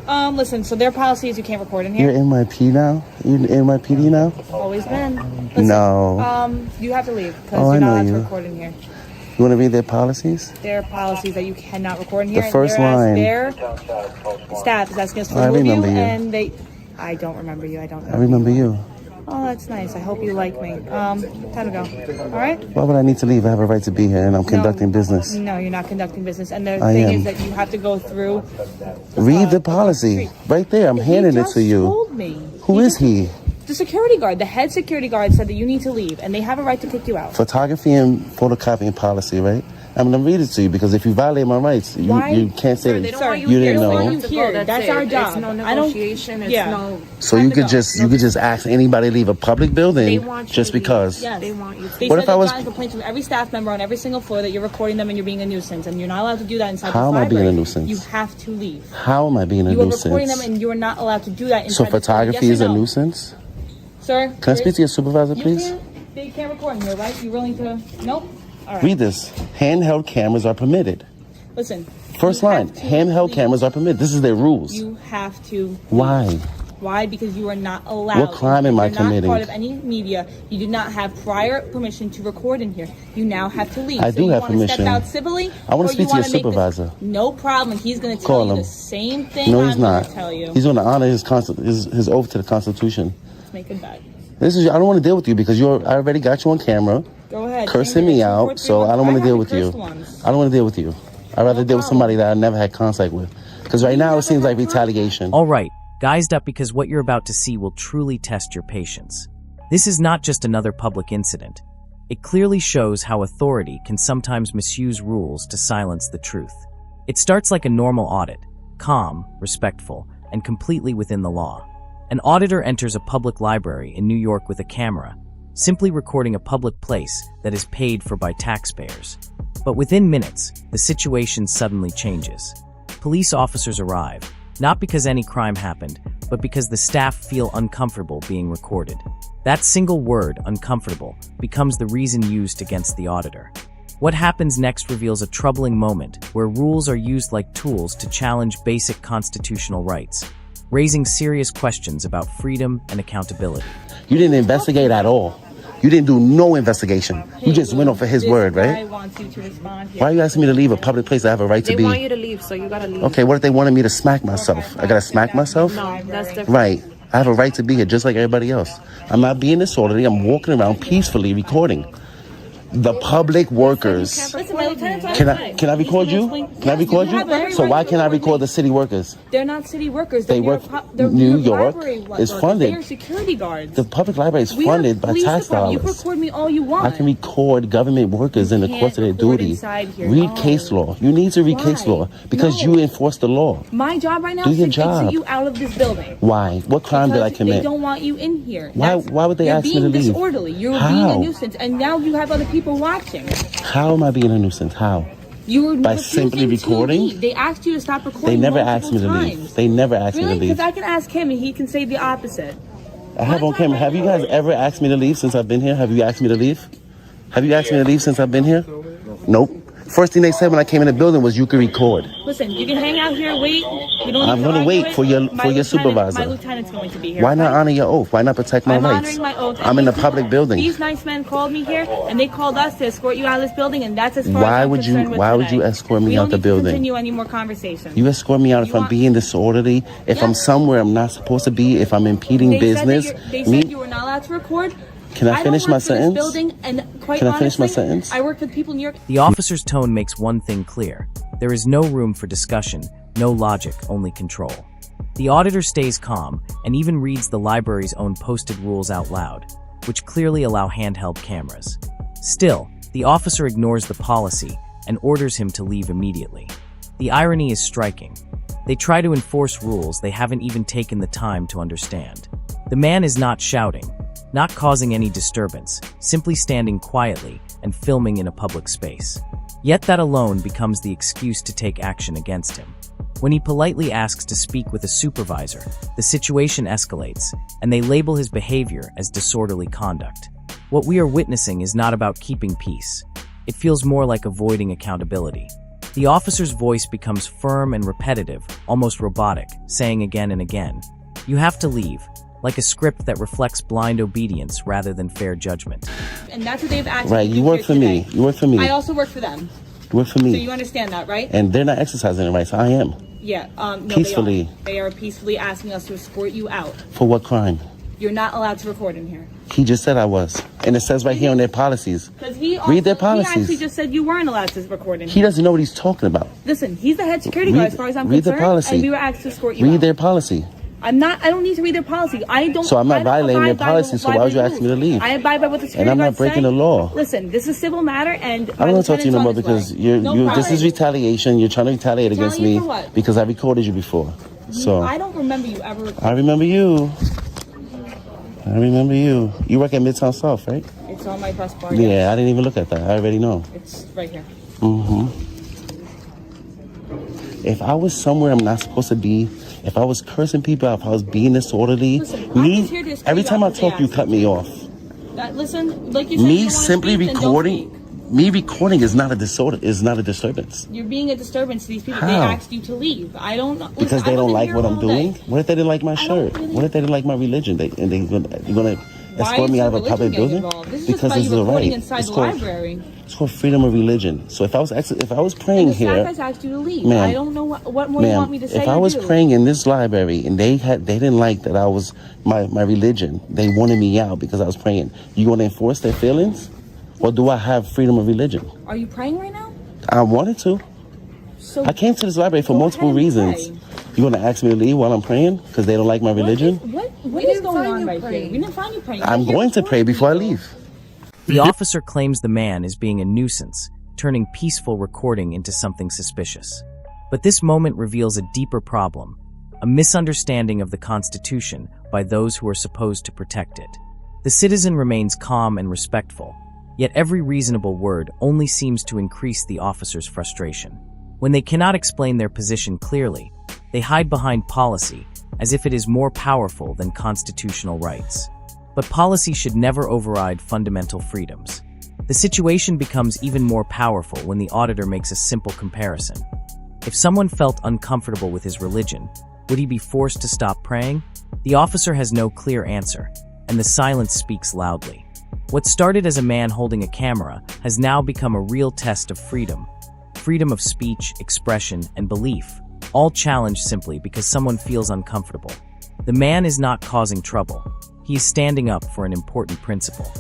Listen, so their policy is you can't record in here. You're NYPD now? You're NYPD now? Always been. Listen, no. You have to leave because you're not allowed to record in here. You want to read their policies? Their policies that you cannot record in here. The first line. Their staff is asking us to remove you, and I don't remember you. I remember you. Oh, that's nice. I hope you like me. Time to go. All right? Why would I need to leave? I have a right to be here, and I'm conducting business. No, you're not conducting business. And the thing is that you have to go through. Read the policy right there. I'm handing it to you. He told me. Who is he? The security guard. The head security guard said that you need to leave, and they have a right to kick you out. Photography and photocopying policy, right? I'm going to read it to you because if you violate my rights, you can't say that you didn't know. That's our job. It's no negotiation. It's no. So you could just ask anybody to leave a public building just because. Yes. They want you to. They said they've gotten complaints from every staff member on every single floor that you're recording them and you're being a nuisance, and you're not allowed to do that inside the library. How am I being a nuisance? You have to leave. How am I being a nuisance? You are recording them, and you are not allowed to do that inside. So photography is a nuisance? Sir, can I speak to your supervisor, please? They can't record in here, right? You're willing to? Nope. All right. Read this. Handheld cameras are permitted. Listen. First line. Handheld cameras are permitted. This is their rules. You have to. Why? Why? Because you are not allowed. What crime am I committing? You're not part of any media. You did not have prior permission to record in here. You now have to leave. I do have permission. Step out civilly. I want to speak to your supervisor. No problem. He's going to tell you the same thing. No, he's not. Tell you. He's going to honor his oath to the Constitution. Let's make it back. I don't want to deal with you because I already got you on camera. Go ahead. Cursing me out, so I don't want to deal with you. I don't want to deal with you. I'd rather deal with somebody that I never had contact with. Because right now it seems like retaliation. All right, guysed up because what you're about to see will truly test your patience. This is not just another public incident. It clearly shows how authority can sometimes misuse rules to silence the truth. It starts like a normal audit, calm, respectful, and completely within the law. An auditor enters a public library in New York with a camera, simply recording a public place that is paid for by taxpayers. But within minutes, the situation suddenly changes. Police officers arrive, not because any crime happened, but because the staff feel uncomfortable being recorded. That single word, uncomfortable, becomes the reason used against the auditor. What happens next reveals a troubling moment where rules are used like tools to challenge basic constitutional rights, raising serious questions about freedom and accountability. You didn't investigate at all. You didn't do no investigation. You just went off of his word, right? Wants you to respond. Why are you asking me to leave a public place I have a right to be? They want you to leave, so you gotta leave. Okay, what if they wanted me to smack myself? I gotta smack myself? No, that's different. Right. I have a right to be here just like everybody else. I'm not being disorderly. I'm walking around peacefully recording. The public workers. Can I record you? Can I record you? So why can't I record the city workers? They're not city workers. They work. New York is funded. They're security guards. The public library is funded by tax dollars. You can record me all you want. I can record government workers in the course of their duty. Read case law. You need to read case law because you enforce the law. My job right now is to get you out of this building. Why? What crime did I commit? They don't want you in here. Why would they ask me to leave? You're being disorderly. You're being a nuisance, and now you have other people watching. How am I being a nuisance? How? You were by simply recording? They asked you to stop recording. They never asked me to leave. They never asked me to leave. Because I can ask him and he can say the opposite. I have on camera. Have you guys ever asked me to leave since I've been here? Have you asked me to leave? Have you asked me to leave since I've been here? Nope. First thing they said when I came in the building was you can record. Listen, you can hang out here, wait. I'm going to wait for your supervisor. My lieutenant's going to be here. Why not honor your oath? Why not protect my rights? I'm honoring my oath. I'm in a public building. These nice men called me here, and they called us to escort you out of this building, and that's as far as I'm concerned with Why would you escort me out the building? We don't need to continue any more conversation. You escort me out if I'm being disorderly, if I'm somewhere I'm not supposed to be, if I'm impeding business. They said you were not allowed to record. Can I finish my sentence? Can I finish my sentence? I work with people in New York. The officer's tone makes one thing clear. There is no room for discussion, no logic, only control. The auditor stays calm and even reads the library's own posted rules out loud, which clearly allow handheld cameras. Still, the officer ignores the policy and orders him to leave immediately. The irony is striking. They try to enforce rules they haven't even taken the time to understand. The man is not shouting, not causing any disturbance, simply standing quietly and filming in a public space. Yet that alone becomes the excuse to take action against him. When he politely asks to speak with a supervisor, the situation escalates, and they label his behavior as disorderly conduct. What we are witnessing is not about keeping peace. It feels more like avoiding accountability. The officer's voice becomes firm and repetitive, almost robotic, saying again and again, "You have to leave," like a script that reflects blind obedience rather than fair judgment. And that's what they've asked. Right, you work for me. You work for me. I also work for them. You work for me. So you understand that, right? And they're not exercising their rights. I am. Yeah. No, Peacefully. They are peacefully asking us to escort you out. For what crime? You're not allowed to record in here. He just said I was. And it says right here on their policies. Read their policies. He actually just said you weren't allowed to record in here. He doesn't know what he's talking about. Listen, he's the head security guard as far as I'm concerned. Read the policy. And we were asked to escort you out. Read their policy. I don't need to read their policy. So I'm not violating their policy, so why would you ask me to leave? I abide by what the security And I'm not breaking the law. Listen, this is a civil matter, and I don't want to talk to you no more because this is retaliation. You're trying to retaliate against me because I recorded you before. So I don't remember you ever recording. I remember you. I remember you. You work at Midtown South, right? It's on my press bar. Yeah, I didn't even look at that. I already know. It's right here. If I was somewhere I'm not supposed to be, if I was cursing people out, if I was being disorderly, every time I talk, you cut me off. Listen, like you said, me simply recording, me recording is not a disorder, is not a disturbance. You're being a disturbance to these people. How? They asked you to leave. I don't know. Because they don't like what I'm doing? What if they didn't like my shirt? What if they didn't like my religion? You're gonna escort me out of a public building? Because this is a right. It's called freedom of religion. So if I was praying here, the staff has asked you to leave. I don't know what more you want me to say. If I was praying in this library and they didn't like that I was my religion, they wanted me out because I was praying. You going to enforce their feelings, or do I have freedom of religion? Are you praying right now? I wanted to. So I came to this library for multiple reasons. You going to ask me to leave while I'm praying because they don't like my religion? What is going on right here? We didn't find you praying. I'm going to pray before I leave. The officer claims the man is being a nuisance, turning peaceful recording into something suspicious. But this moment reveals a deeper problem, a misunderstanding of the Constitution by those who are supposed to protect it. The citizen remains calm and respectful, yet every reasonable word only seems to increase the officer's frustration. When they cannot explain their position clearly, they hide behind policy as if it is more powerful than constitutional rights. But policy should never override fundamental freedoms. The situation becomes even more powerful when the auditor makes a simple comparison. If someone felt uncomfortable with his religion, would he be forced to stop praying? The officer has no clear answer, and the silence speaks loudly. What started as a man holding a camera has now become a real test of freedom. Freedom of speech, expression, and belief, all challenged simply because someone feels uncomfortable. The man is not causing trouble. He is standing up for an important principle.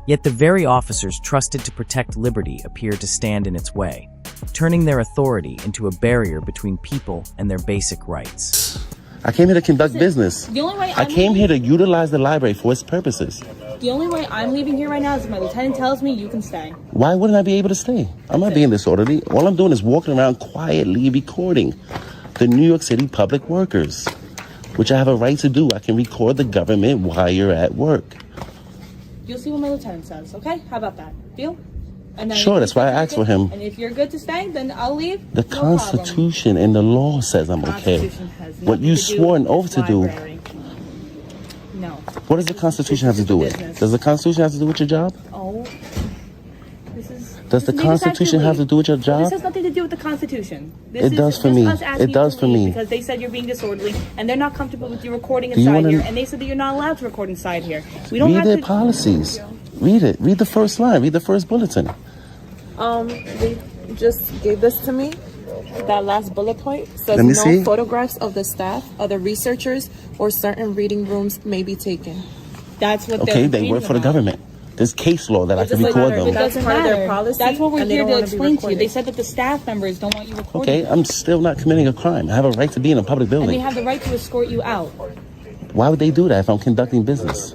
Yet the very officers trusted to protect liberty appear to stand in its way, turning their authority into a barrier between people and their basic rights. I came here to conduct business. I came here to utilize the library for its purposes. The only way I'm leaving here right now is if my lieutenant tells me you can stay. Why wouldn't I be able to stay? I'm not being disorderly. All I'm doing is walking around quietly recording the New York City public workers, which I have a right to do. I can record the government while you're at work. You'll see what my lieutenant says, okay? How about that? Deal? And then sure, that's why I asked for him. And if you're good to stay, then I'll leave. The Constitution and the law says I'm okay. What you swore an oath to do. No. What does the Constitution have to do with? Does the Constitution have to do with your job? Oh. Does the Constitution have to do with your job? This has nothing to do with the Constitution. It does for me. It does for me. Because they said you're being disorderly, and they're not comfortable with you recording inside here, and they said that you're not allowed to record inside here. We don't have to... Read their policies. Read it. Read the first line. Read the first bulletin. They just gave this to me. That last bullet point says no photographs of the staff, other researchers, or certain reading rooms may be taken. That's what they're they work for the government. There's case law that I can record them. It doesn't matter. That's what we're here to explain to you. They said that the staff members don't want you recording. Okay, I'm still not committing a crime. I have a right to be in a public building. And they have the right to escort you out. Why would they do that if I'm conducting business?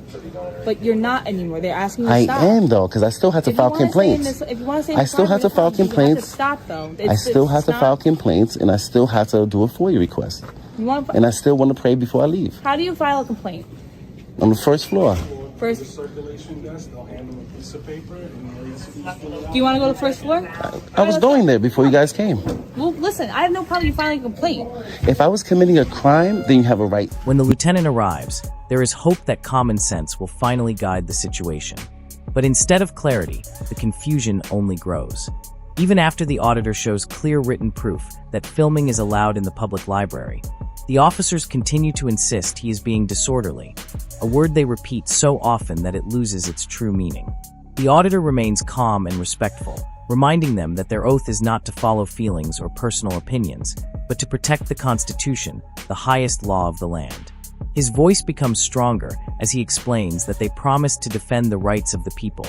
But you're not anymore. They're asking you to stop. I am, though, because I still have to file complaints. If you want to stay in I still have to file complaints. Stop, though. I still have to file complaints, and I still have to do a FOIA request. And I still want to pray before I leave. How do you file a complaint? On the first floor. First circulation desk, they'll hand them a piece of paper. Do you want to go to the first floor? I was going there before you guys came. Well, listen, I have no problem you filing a complaint. If I was committing a crime, then you have a right. When the lieutenant arrives, there is hope that common sense will finally guide the situation. But instead of clarity, the confusion only grows. Even after the auditor shows clear written proof that filming is allowed in the public library, the officers continue to insist he is being disorderly, a word they repeat so often that it loses its true meaning. The auditor remains calm and respectful, reminding them that their oath is not to follow feelings or personal opinions, but to protect the Constitution, the highest law of the land. His voice becomes stronger as he explains that they promised to defend the rights of the people,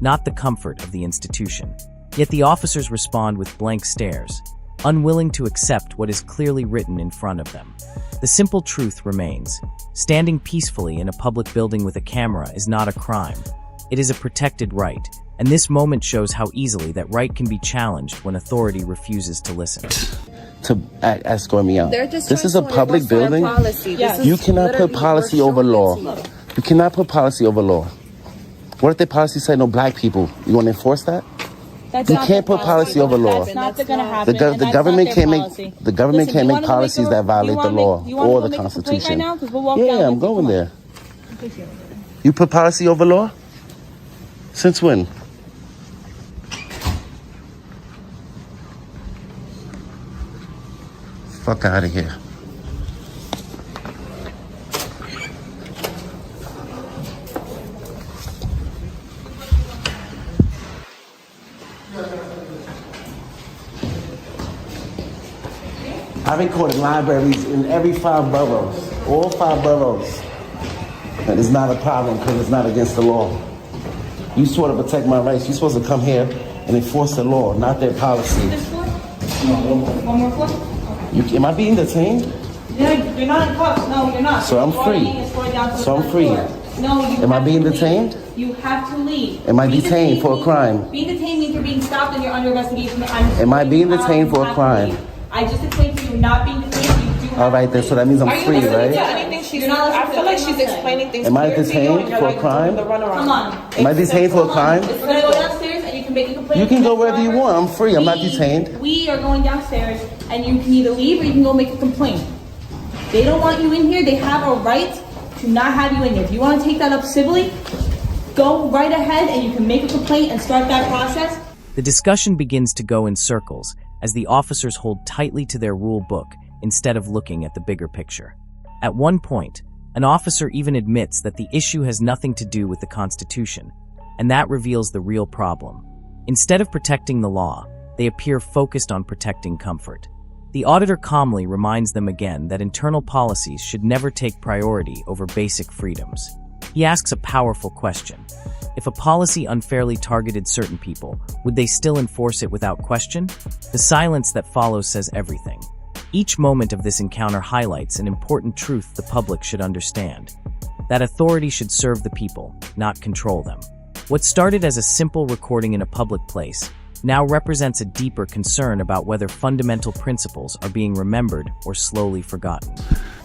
not the comfort of the institution. Yet the officers respond with blank stares, unwilling to accept what is clearly written in front of them. The simple truth remains: standing peacefully in a public building with a camera is not a crime. It is a protected right, and this moment shows how easily that right can be challenged when authority refuses to listen. To escort me out. Just this is a public building. Yes. You cannot put policy over law. You cannot put policy over law. What if the policy said no black people? You want to enforce that? That's You can't put policy over law. That's not going to happen. The government can't make policies that violate the law or the Constitution. Yeah, I'm going there. You put policy over law? Since when? Fuck out of here. I've recorded libraries in every 5 boroughs, all 5 boroughs. And it's not a problem because it's not against the law. You swore to protect my rights. You're supposed to come here and enforce the law, not their policy. This floor? One more floor? Okay. Am I being detained? No, you're not in cuffs. No, you're not. So I'm free. So I'm free. No, you Am I have being to leave. detained? You have to leave. Am I Being detained for a crime? Being detained means you're being stopped and you're under investigation. Am I being detained for a crime? I just explained to you, not being detained. You do have All right, then, so that means I'm free, right? I feel like she's explaining things. Am I clear to you, detained and you're for a like crime? doing the runaround. Come on. Am I detained for a crime? We're going to go downstairs and you can make a complaint. You can go wherever you want. I'm free. I'm not We- detained. We are going downstairs and you can either leave or you can go make a complaint. They don't want you in here. They have a right to not have you in here. If you want to take that up civilly, go right ahead and you can make a complaint and start that process. The discussion begins to go in circles as the officers hold tightly to their rule book instead of looking at the bigger picture. At one point, an officer even admits that the issue has nothing to do with the Constitution, and that reveals the real problem. Instead of protecting the law, they appear focused on protecting comfort. The auditor calmly reminds them again that internal policies should never take priority over basic freedoms. He asks a powerful question. If a policy unfairly targeted certain people, would they still enforce it without question? The silence that follows says everything. Each moment of this encounter highlights an important truth the public should understand: that authority should serve the people, not control them. What started as a simple recording in a public place now represents a deeper concern about whether fundamental principles are being remembered or slowly forgotten.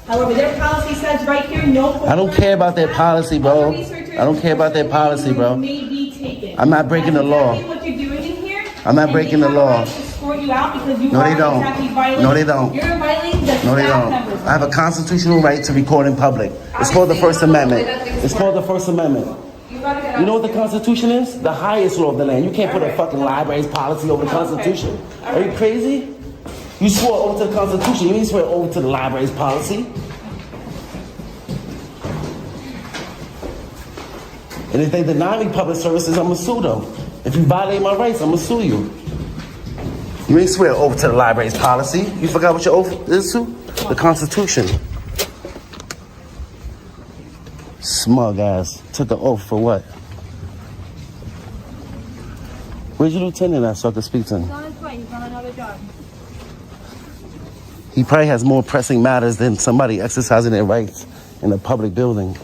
However, their policy says right here, no. I don't care about their policy, bro. I don't care about their policy, bro. May be taken. I'm not breaking the law. That's exactly what you're doing in here. I'm not breaking the law. You out because you No, are they don't. exactly violating. No, they don't. You're violating the No, they staff don't. members. I have a constitutional right to record in public. It's called the First Amendment. It's called the First Amendment. You know what the Constitution is? The highest law of the land. You can't put a fucking library's policy over the Constitution. Are you crazy? You swore over to the Constitution. You didn't swear over to the library's policy. And if they deny me public services, I'm gonna sue them. If you violate my rights, I'm gonna sue you. You ain't swear over to the library's policy. You forgot what your oath is to? The Constitution. Smug ass. Took an oath for what? Where's your lieutenant at so I can speak to him? He's on his way. He's on another job. He probably has more pressing matters than somebody exercising their rights in a public building.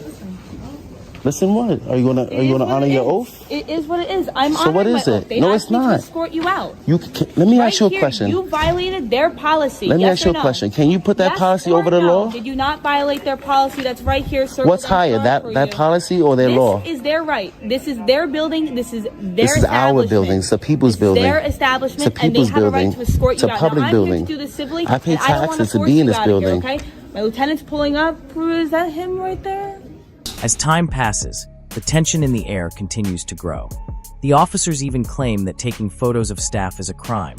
Listen, what? Are you gonna honor your oath? It is what it is. I'm So what is it? No, it's not. To escort you out. Let me ask you a Right here, question. You violated their policy. Let me Yes ask you or a no? question. Can you put that Yes policy or over the no? law? Did you not violate their policy that's right here? What's higher, that policy or their law? This is their right. This is their building. This is their This is our building. It's the people's building. Their establishment, It's a people's and they have a building. right to escort It's you a out. public now, I'm building. here to do this civilly, I pay and I don't wanna taxes to force be in you this out of here, building. okay? My lieutenant's pulling up. Is that him right there? As time passes, the tension in the air continues to grow. The officers even claim that taking photos of staff is a crime,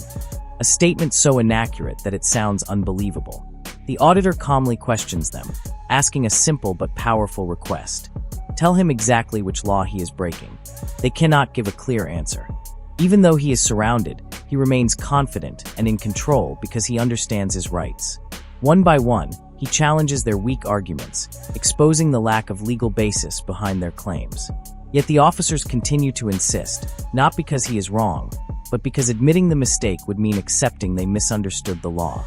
a statement so inaccurate that it sounds unbelievable. The auditor calmly questions them, asking a simple but powerful request. Tell him exactly which law he is breaking. They cannot give a clear answer. Even though he is surrounded, he remains confident and in control because he understands his rights. One by one, he challenges their weak arguments, exposing the lack of legal basis behind their claims. Yet the officers continue to insist, not because he is wrong, but because admitting the mistake would mean accepting they misunderstood the law.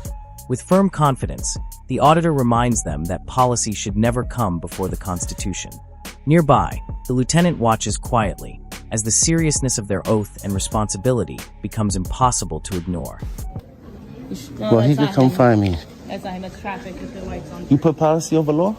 With firm confidence, the auditor reminds them that policy should never come before the Constitution. Nearby, the lieutenant watches quietly, as the seriousness of their oath and responsibility becomes impossible to ignore. Well, he could come find me. That's not him. That's traffic. If the lights on. You put policy over law?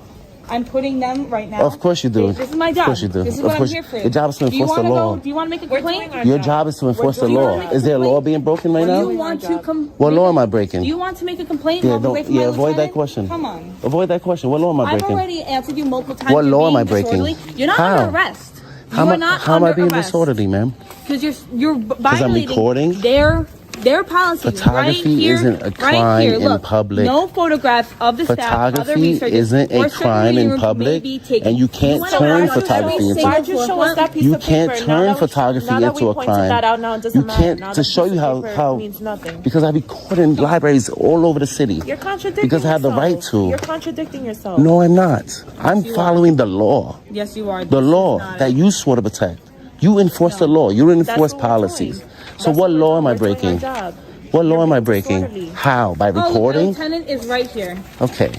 I'm putting them right now. Of course you do. This is my job. Of course you do. This is what I'm here for. Your job is to enforce the law. Do you want to make a complaint? Your job is to enforce the law. Is there a law being broken right now? Do you want to come? What law am I breaking? Do you want to make a complaint? Yeah, Avoid avoid that question. Come on. Avoid that question. What law am I I've breaking? already answered you multiple times. What You're law am I being breaking? disorderly. You're not How? under arrest. How am I being disorderly, ma'am? Because you're I'm violating recording? their policies. Photography right here, isn't a crime right here. in Look, public. No photographs of the staff, other Photography researchers, isn't or a certain crime in rooms public, may be taken. and you can't wanna turn know photography every into. Why'd you show us that piece You of can't paper? turn Now that photography now that into we a pointed crime. that out, now it doesn't You matter. can't Now to the show piece you of paper how means nothing. because I record in libraries all over the city. You're contradicting because I have the yourself. right to. You're contradicting yourself. No, I'm not. I'm following the law. Yes, you are. The law that you swore to protect. You enforce the law. You That's enforce what we're policies. doing. So That's what we're law doing. am I We're doing our breaking? job. What law am I being breaking? disorderly. How? By The recording? lieutenant is right here. Okay.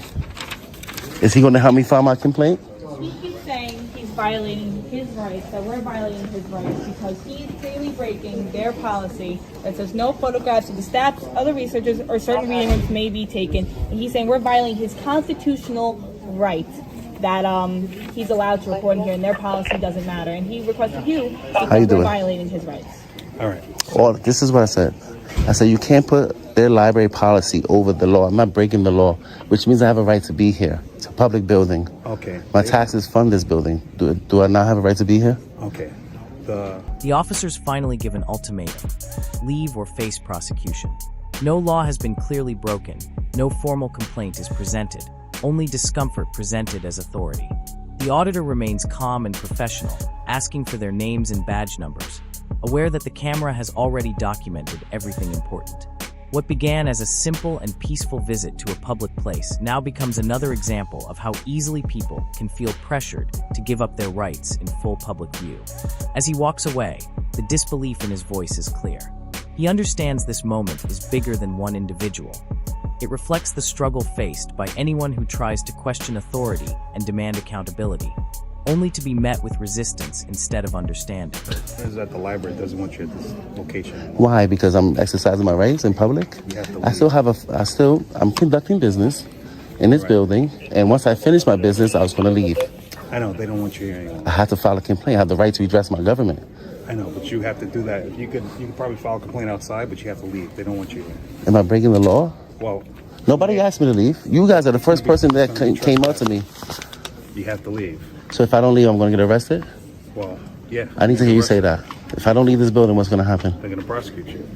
Is he going to help me file my complaint? He keeps saying he's violating his rights, that we're violating his rights because he's clearly breaking their policy that says no photographs of the staff, other researchers, or certain reading rooms may be taken. And he's saying we're violating his constitutional right that he's allowed to record in here, and their policy doesn't matter. And he requested you because How you we're doing? violating his rights. All right. Well, this is what I said. I said you can't put their library policy over the law. I'm not breaking the law, which means I have a right to be here. It's a public building. Okay. My taxes fund this building. Do I not have a right to be here? Okay. The officers finally give an ultimatum: leave or face prosecution. No law has been clearly broken, no formal complaint is presented, only discomfort presented as authority. The auditor remains calm and professional, asking for their names and badge numbers, aware that the camera has already documented everything important. What began as a simple and peaceful visit to a public place now becomes another example of how easily people can feel pressured to give up their rights in full public view. As he walks away, the disbelief in his voice is clear. He understands this moment is bigger than one individual. It reflects the struggle faced by anyone who tries to question authority and demand accountability, only to be met with resistance instead of understanding. Is that the library doesn't want you at this location? Why? Because I'm exercising my rights in public? You have to I'm conducting business in this building, and once I finish my business, I was going to leave. I know, they don't want you here anymore. I have to file a complaint. I have the right to redress my government. I know, but you have to do that. You could probably file a complaint outside, but you have to leave. They don't want you here. Am I breaking the law? Well, Nobody asked me to leave. You guys are the first person that came up to me. you have to leave. So if I don't leave, I'm going to get arrested? Well, yeah. I need to hear you say that. If I don't leave this building, what's going to happen? They're going to prosecute you.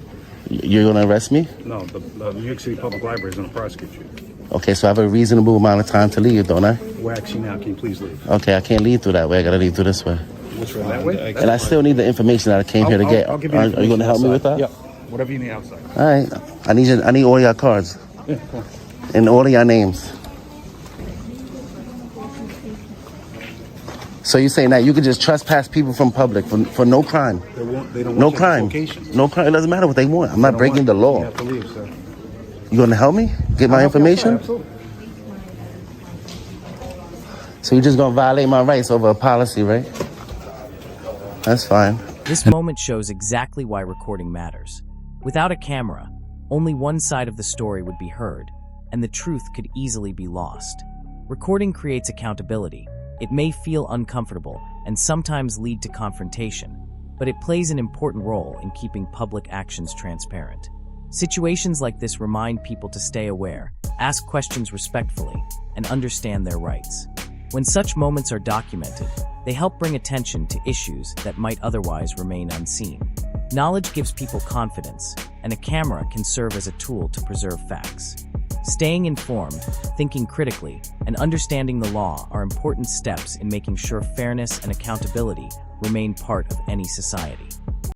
You're going to arrest me? No, the New York City Public Library is going to prosecute you. Okay, so I have a reasonable amount of time to leave, don't I? We're actually now. Can you please leave? Okay, I can't leave through that way. I got to leave through this way. Which way? That way? And I still need the information that I came here to get. I'll give Are you you going to help me with that? Yeah. Whatever you need outside. All right. I need all your cards Yeah, cool. and all of your names. So you're saying that you could just trespass people from public for no crime? They don't want No you at crime. this location. No crime. It doesn't matter what they want. I'm not breaking the You law. have to leave, sir. You going to help me get my information? Absolutely. So you're just going to violate my rights over a policy, right? That's fine. This moment shows exactly why recording matters. Without a camera, only one side of the story would be heard, and the truth could easily be lost. Recording creates accountability. It may feel uncomfortable and sometimes lead to confrontation, but it plays an important role in keeping public actions transparent. Situations like this remind people to stay aware, ask questions respectfully, and understand their rights. When such moments are documented, They help bring attention to issues that might otherwise remain unseen. Knowledge gives people confidence, and a camera can serve as a tool to preserve facts. Staying informed, thinking critically, and understanding the law are important steps in making sure fairness and accountability remain part of any society.